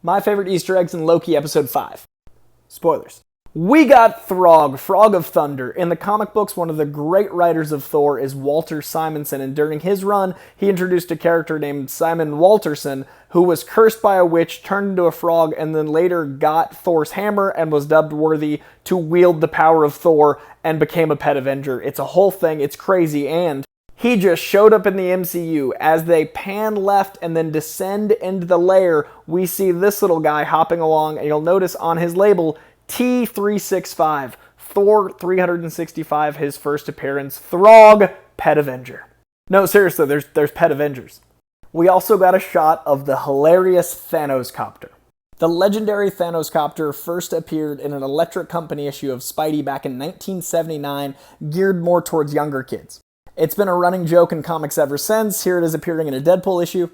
My favorite Easter eggs in Loki episode 5. Spoilers. We got Throg, Frog of Thunder. In the comic books, one of the great writers of Thor is Walter Simonson, and during his run, he introduced a character named Simon Walterson, who was cursed by a witch, turned into a frog, and then later got Thor's hammer and was dubbed worthy to wield the power of Thor and became a pet Avenger. It's a whole thing, it's crazy, and he just showed up in the MCU. As they pan left and then descend into the lair, we see this little guy hopping along, and you'll notice on his label, T365, Thor 365, his first appearance, Throg, Pet Avenger. No, seriously, there's Pet Avengers. We also got a shot of the hilarious Thanos Copter. The legendary Thanos Copter first appeared in an Electric Company issue of Spidey back in 1979, geared more towards younger kids. It's been a running joke in comics ever since. Here it is appearing in a Deadpool issue,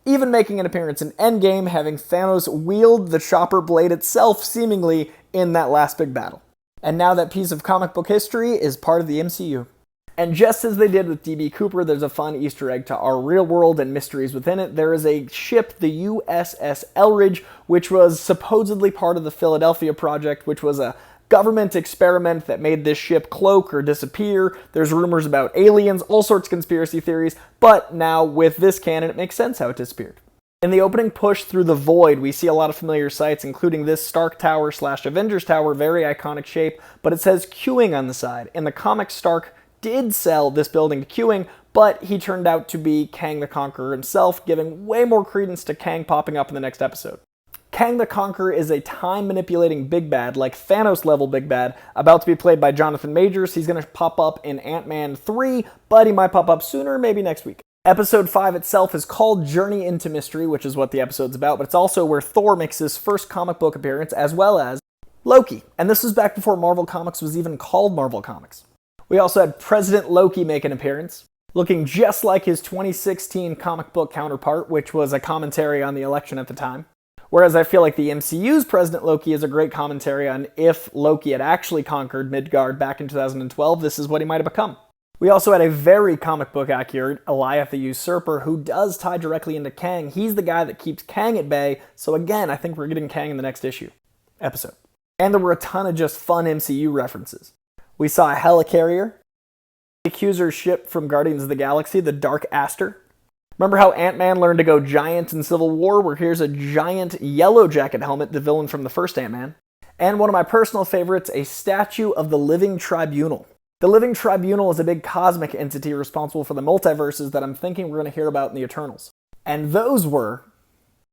even making an appearance in Endgame, having Thanos wield the chopper blade itself, seemingly, in that last big battle. And now that piece of comic book history is part of the MCU. And just as they did with D.B. Cooper, there's a fun Easter egg to our real world and mysteries within it. There is a ship, the USS Elridge, which was supposedly part of the Philadelphia Project, which was a government experiment that made this ship cloak or disappear. There's rumors about aliens, all sorts of conspiracy theories, but now with this canon, it makes sense how it disappeared. In the opening push through the void, we see a lot of familiar sights, including this Stark Tower / Avengers Tower, very iconic shape, but it says queuing on the side. In the comics, Stark did sell this building to queuing, but he turned out to be Kang the Conqueror himself, giving way more credence to Kang popping up in the next episode. Kang the Conqueror is a time-manipulating big bad, like Thanos-level big bad, about to be played by Jonathan Majors. He's going to pop up in Ant-Man 3, but he might pop up sooner, maybe next week. Episode 5 itself is called Journey into Mystery, which is what the episode's about, but it's also where Thor makes his first comic book appearance, as well as Loki. And this was back before Marvel Comics was even called Marvel Comics. We also had President Loki make an appearance, looking just like his 2016 comic book counterpart, which was a commentary on the election at the time. Whereas I feel like the MCU's President Loki is a great commentary on if Loki had actually conquered Midgard back in 2012, this is what he might have become. We also had a very comic book accurate Eliath the Usurper, who does tie directly into Kang. He's the guy that keeps Kang at bay, so again, I think we're getting Kang in the next episode. And there were a ton of just fun MCU references. We saw a helicarrier, the Accuser's ship from Guardians of the Galaxy, the Dark Aster. Remember how Ant-Man learned to go giant in Civil War, where here's a giant Yellow Jacket helmet, the villain from the first Ant-Man. And one of my personal favorites, a statue of the Living Tribunal. The Living Tribunal is a big cosmic entity responsible for the multiverses that I'm thinking we're going to hear about in the Eternals. And those were